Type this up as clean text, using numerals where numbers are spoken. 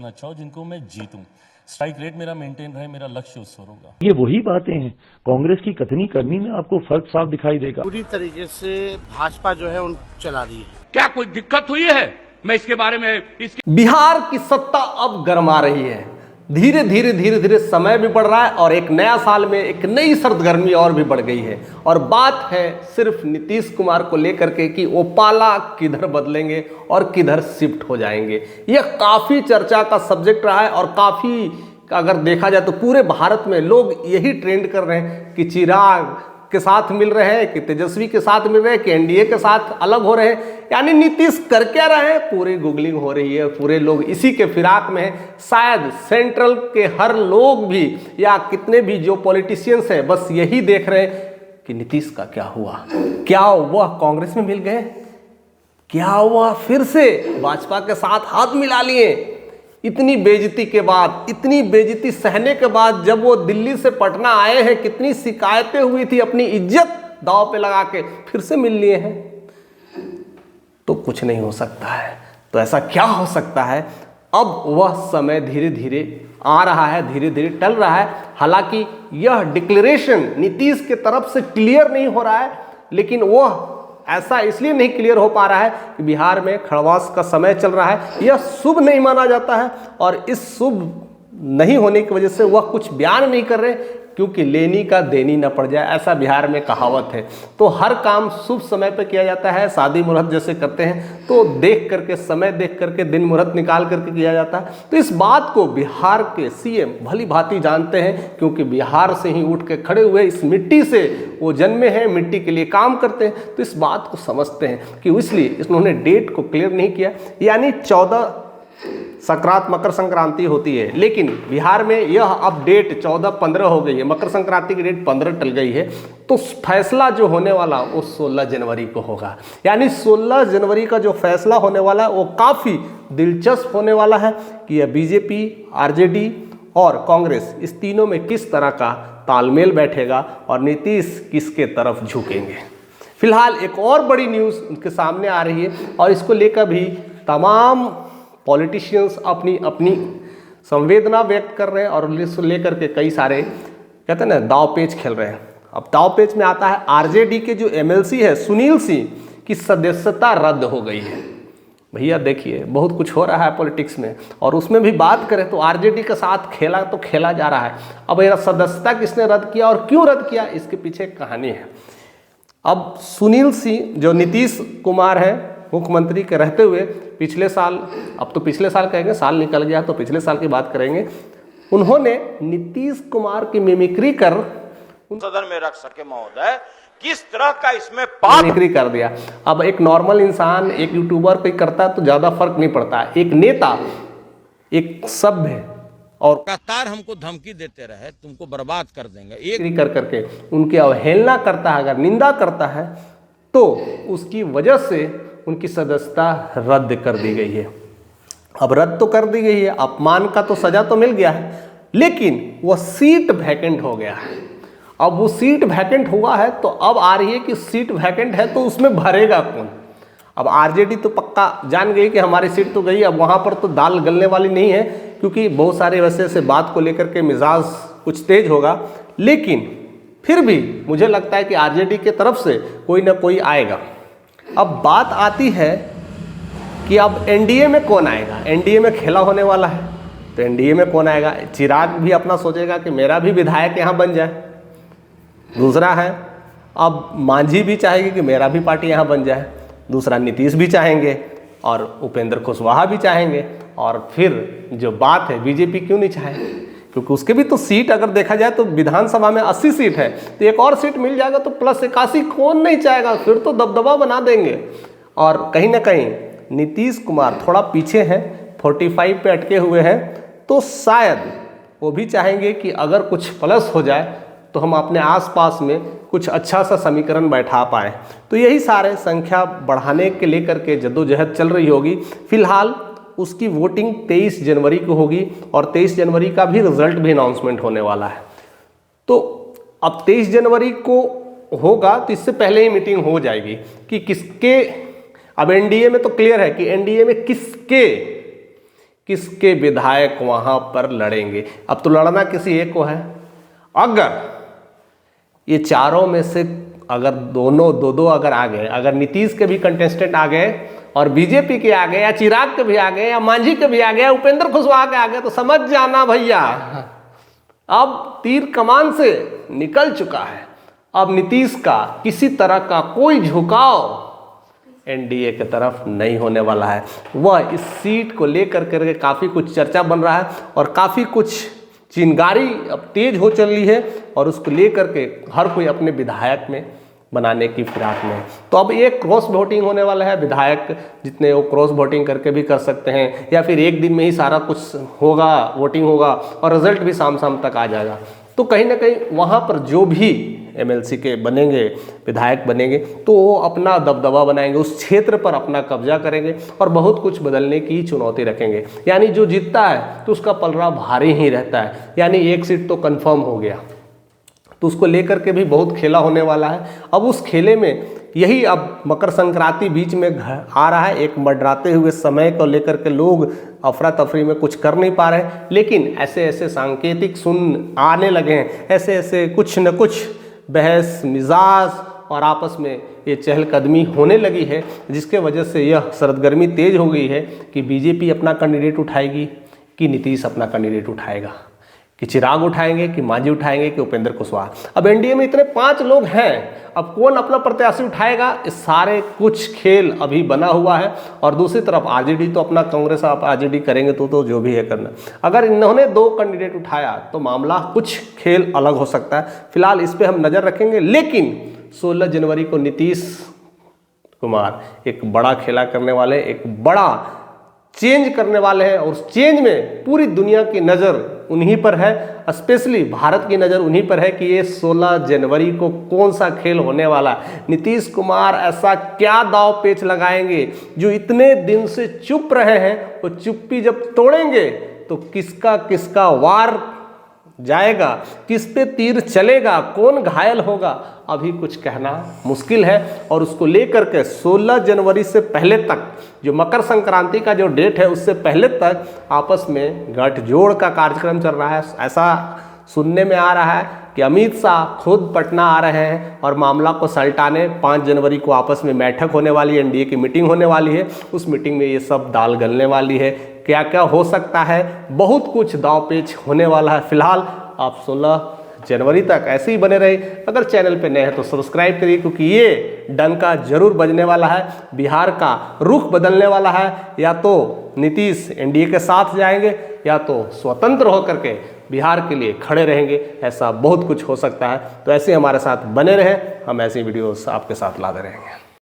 अच्छा हो जिनको मैं जीतूं, स्ट्राइक रेट मेरा मेंटेन रहे, मेरा लक्ष्य उस ओर होगा। ये वही बातें हैं, कांग्रेस की कथनी करनी में आपको फर्क साफ दिखाई देगा। पूरी तरीके से भाजपा जो है उन चला रही है। क्या कोई दिक्कत हुई है? मैं इसके बारे में बिहार की सत्ता अब गरमा रही है। धीरे धीरे समय भी बढ़ रहा है और एक नया साल में एक नई सरगर्मी और भी बढ़ गई है। और बात है सिर्फ नीतीश कुमार को लेकर के कि वो पाला किधर बदलेंगे और किधर शिफ्ट हो जाएंगे। यह काफ़ी चर्चा का सब्जेक्ट रहा है और काफ़ी अगर देखा जाए तो पूरे भारत में लोग यही ट्रेंड कर रहे हैं कि चिराग के साथ मिल रहे हैं, कि तेजस्वी के साथ मिल रहे हैं, कि एनडीए के साथ अलग हो रहे हैं। यानी नीतीश कर क्या रहे हैं, पूरी गूगलिंग हो रही है, पूरे लोग इसी के फिराक में हैं। शायद सेंट्रल के हर लोग भी या कितने भी जो पॉलिटिशियंस हैं बस यही देख रहे हैं कि नीतीश का क्या हुआ, क्या वह कांग्रेस में मिल गए, क्या वह फिर से भाजपा के साथ हाथ मिला लिए। इतनी बेइज्जती के बाद, इतनी बेइज्जती सहने के बाद जब वो दिल्ली से पटना आए हैं, कितनी शिकायतें हुई थी, अपनी इज्जत दांव पे लगा के फिर से मिल लिए हैं, तो कुछ नहीं हो सकता है। तो ऐसा क्या हो सकता है? अब वह समय धीरे धीरे आ रहा है, धीरे धीरे टल रहा है। हालांकि यह डिक्लेरेशन नीतीश के तरफ से क्लियर नहीं हो रहा है, लेकिन वह ऐसा इसलिए नहीं क्लियर हो पा रहा है कि बिहार में खड़वास का समय चल रहा है, यह शुभ नहीं माना जाता है। और इस शुभ नहीं होने की वजह से वह कुछ बयान नहीं कर रहे, क्योंकि लेनी का देनी न पड़ जाए, ऐसा बिहार में कहावत है। तो हर काम शुभ समय पे किया जाता है, शादी मुहूर्त जैसे करते हैं तो देख करके, समय देख करके, दिन मुहूर्त निकाल करके किया जाता है। तो इस बात को बिहार के सीएम भली भांति जानते हैं, क्योंकि बिहार से ही उठ के खड़े हुए, इस मिट्टी से वो जन्मे हैं, मिट्टी के लिए काम करते हैं, तो इस बात को समझते हैं कि इसलिए इन्होंने डेट को क्लियर नहीं किया। यानी 14 संक्रांत मकर संक्रांति होती है, लेकिन बिहार में यह अब डेट 14-15 हो गई है, मकर संक्रांति की डेट 15 टल गई है। तो फैसला जो होने वाला वो 16 जनवरी को होगा। यानी 16 जनवरी का जो फैसला होने वाला है वो काफ़ी दिलचस्प होने वाला है कि यह बीजेपी, आरजेडी और कांग्रेस, इस तीनों में किस तरह का तालमेल बैठेगा और नीतीश किसके तरफ झुकेंगे। फिलहाल एक और बड़ी न्यूज़ उनके सामने आ रही है और इसको लेकर भी तमाम पॉलिटिशियंस अपनी अपनी संवेदना व्यक्त कर रहे हैं और इसको लेकर के कई सारे कहते हैं ना दाव पेच खेल रहे हैं। अब दाव पेच में आता है आरजेडी के जो एमएलसी है सुनील सिंह की सदस्यता रद्द हो गई है। भैया देखिए, बहुत कुछ हो रहा है पॉलिटिक्स में और उसमें भी बात करें तो आरजेडी के साथ खेला तो खेला जा रहा है। अब यह सदस्यता किसने रद्द किया और क्यों रद्द किया, इसके पीछे एक कहानी है। अब सुनील सिंह जो नीतीश कुमार हैं मुख्यमंत्री के रहते हुए पिछले साल, अब तो पिछले साल कहेंगे, साल निकल गया तो पिछले साल की बात करेंगे, उन्होंने नीतीश कुमार की मिमिक्री कर सदन में रख सके महोदय, किस तरह का इसमें पाप मिमिक्री कर दिया। अब एक नॉर्मल इंसान, एक यूट्यूबर कोई करता है तो ज़्यादा फर्क नहीं पड़ता, एक नेता, एक सभ्य और लगातार हमको धमकी देते रहे, तुमको बर्बाद कर देंगे, एक कर करके उनकी अवहेलना करता है, अगर निंदा करता है तो उसकी वजह से उनकी सदस्यता रद्द कर दी गई है। अब रद्द तो कर दी गई है, अपमान का तो सजा तो मिल गया है, लेकिन वह सीट वैकेंट हो गया है। अब वो सीट वैकेंट हुआ है तो अब आ रही है कि सीट वैकेंट है तो उसमें भरेगा कौन। अब आरजेडी तो पक्का जान गई कि हमारी सीट तो गई, अब वहाँ पर तो दाल गलने वाली नहीं है, क्योंकि बहुत सारे वैसे से बात को लेकर के मिजाज कुछ तेज होगा। लेकिन फिर भी मुझे लगता है कि आरजेडी के तरफ से कोई ना कोई आएगा। अब बात आती है कि अब एनडीए में कौन आएगा। एनडीए में खेला होने वाला है तो एनडीए में कौन आएगा। चिराग भी अपना सोचेगा कि मेरा भी विधायक यहाँ बन जाए। दूसरा है, अब मांझी भी चाहेगी कि मेरा भी पार्टी यहाँ बन जाए। दूसरा, नीतीश भी चाहेंगे और उपेंद्र कुशवाहा भी चाहेंगे। और फिर जो बात है, बीजेपी क्यों नहीं चाहे, क्योंकि उसके भी तो सीट अगर देखा जाए तो विधानसभा में 80 सीट है, तो एक और सीट मिल जाएगा तो प्लस 81 कौन नहीं चाहेगा, फिर तो दबदबा बना देंगे। और कहीं ना कहीं नीतीश कुमार थोड़ा पीछे हैं, 45 पे अटके हुए हैं, तो शायद वो भी चाहेंगे कि अगर कुछ प्लस हो जाए तो हम अपने आसपास में कुछ अच्छा सा समीकरण बैठा पाएँ। तो यही सारे संख्या बढ़ाने के लेकर के जद्दोजहद चल रही होगी। फिलहाल उसकी वोटिंग 23 जनवरी को होगी और 23 जनवरी का भी रिजल्ट भी अनाउंसमेंट होने वाला है। तो अब 23 जनवरी को होगा तो इससे पहले ही मीटिंग हो जाएगी कि किसके, अब एनडीए में तो क्लियर है कि एनडीए में किसके विधायक वहां पर लड़ेंगे। अब तो लड़ना किसी एक को है। अगर ये चारों में से अगर दोनों दो अगर आ गए, अगर नीतीश के भी कंटेस्टेंट आ गए और बीजेपी के आ गए या चिराग के भी आ गए या मांझी के भी आ गए या उपेंद्र कुशवाहा के आ गए, तो समझ जाना भैया अब तीर कमान से निकल चुका है। अब नीतीश का किसी तरह का कोई झुकाव एनडीए की तरफ नहीं होने वाला है। वह इस सीट को लेकर के काफ़ी कुछ चर्चा बन रहा है और काफ़ी कुछ चिंगारी अब तेज हो चली है और उसको लेकर के हर कोई अपने विधायक में बनाने की फिराक में है। तो अब एक क्रॉस वोटिंग होने वाला है। विधायक जितने वो क्रॉस वोटिंग करके भी कर सकते हैं या फिर एक दिन में ही सारा कुछ होगा, वोटिंग होगा और रिजल्ट भी शाम तक आ जाएगा। तो कहीं ना कहीं वहाँ पर जो भी एमएलसी के बनेंगे, विधायक बनेंगे, तो वो अपना दबदबा बनाएंगे, उस क्षेत्र पर अपना कब्जा करेंगे और बहुत कुछ बदलने की चुनौती रखेंगे। यानी जो जीतता है तो उसका पलड़ा भारी ही रहता है, यानी एक सीट तो कंफर्म हो गया। तो उसको लेकर के भी बहुत खेला होने वाला है। अब उस खेले में यही अब मकर संक्रांति बीच में आ रहा है, एक मंडराते हुए समय को लेकर के लोग अफरा तफरी में कुछ कर नहीं पा रहे, लेकिन ऐसे ऐसे सांकेतिक सुन आने लगे हैं, ऐसे ऐसे कुछ न कुछ बहस मिजाज और आपस में ये चहलकदमी होने लगी है, जिसके वजह से यह सरगर्मी तेज हो गई है कि बीजेपी अपना कैंडिडेट उठाएगी कि नीतीश अपना कैंडिडेट उठाएगा, कि चिराग उठाएंगे कि मांझी उठाएंगे कि उपेंद्र कुशवाहा। अब एनडीए में इतने 5 लोग हैं, अब कौन अपना प्रत्याशी उठाएगा, इस सारे कुछ खेल अभी बना हुआ है। और दूसरी तरफ आरजेडी तो अपना कांग्रेस आप आरजेडी करेंगे तो जो भी है करना। अगर इन्होंने 2 कैंडिडेट उठाया तो मामला कुछ खेल अलग हो सकता है। फिलहाल इस पर हम नज़र रखेंगे, लेकिन 16 जनवरी को नीतीश कुमार एक बड़ा खेला करने वाले, एक बड़ा चेंज करने वाले हैं और उस चेंज में पूरी दुनिया की नज़र उन्हीं पर है, स्पेशली भारत की नज़र उन्हीं पर है कि ये 16 जनवरी को कौन सा खेल होने वाला है। नीतीश कुमार ऐसा क्या दाव पेच लगाएंगे, जो इतने दिन से चुप रहे हैं वो चुप्पी जब तोड़ेंगे तो किसका किसका वार जाएगा, किस पे तीर चलेगा, कौन घायल होगा, अभी कुछ कहना मुश्किल है। और उसको लेकर के 16 जनवरी से पहले तक, जो मकर संक्रांति का जो डेट है उससे पहले तक आपस में गठजोड़ का कार्यक्रम चल रहा है। ऐसा सुनने में आ रहा है कि अमित शाह खुद पटना आ रहे हैं और मामला को सलटाने 5 जनवरी को आपस में बैठक होने वाली है, एनडीए की मीटिंग होने वाली है। उस मीटिंग में ये सब दाल गलने वाली है। क्या क्या हो सकता है, बहुत कुछ दाव पेच होने वाला है। फिलहाल आप 16 जनवरी तक ऐसे ही बने रहे। अगर चैनल पे नए हैं तो सब्सक्राइब करिए, क्योंकि ये डंका जरूर बजने वाला है। बिहार का रुख बदलने वाला है। या तो नीतीश एनडीए के साथ जाएंगे या तो स्वतंत्र होकर के बिहार के लिए खड़े रहेंगे। ऐसा बहुत कुछ हो सकता है। तो ऐसे हमारे साथ बने रहें, हम ऐसी वीडियोस आपके साथ लाते रहेंगे।